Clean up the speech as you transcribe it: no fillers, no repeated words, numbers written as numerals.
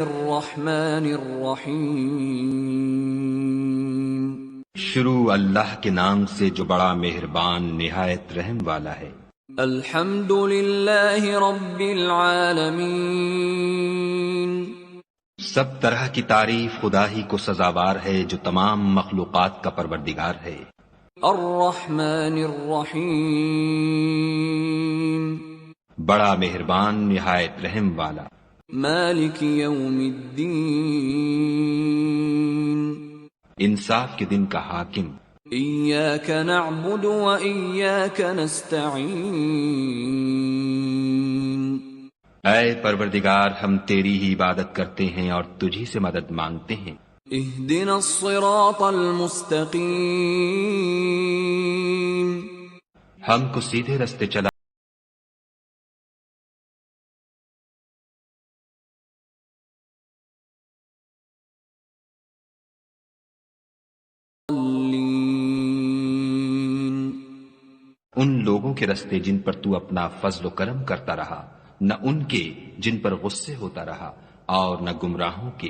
الرحمن الرحیم شروع اللہ کے نام سے جو بڑا مہربان نہایت رحم والا ہے۔ الحمد للہ رب العالمین سب طرح کی تعریف خدا ہی کو سزاوار ہے جو تمام مخلوقات کا پروردگار ہے۔ الرحمن الرحیم بڑا مہربان نہایت رحم والا۔ مالک یوم الدین انصاف کے دن کا حاکم۔ ایاک نعبد و ایاک نستعین اے پروردگار ہم تیری ہی عبادت کرتے ہیں اور تجھی سے مدد مانگتے ہیں۔ اہدنا الصراط المستقیم ہم کو سیدھے رستے چلا۔ ان لوگوں کے رستے جن پر تو اپنا فضل و کرم کرتا رہا، نہ ان کے جن پر غصے ہوتا رہا، اور نہ گمراہوں کے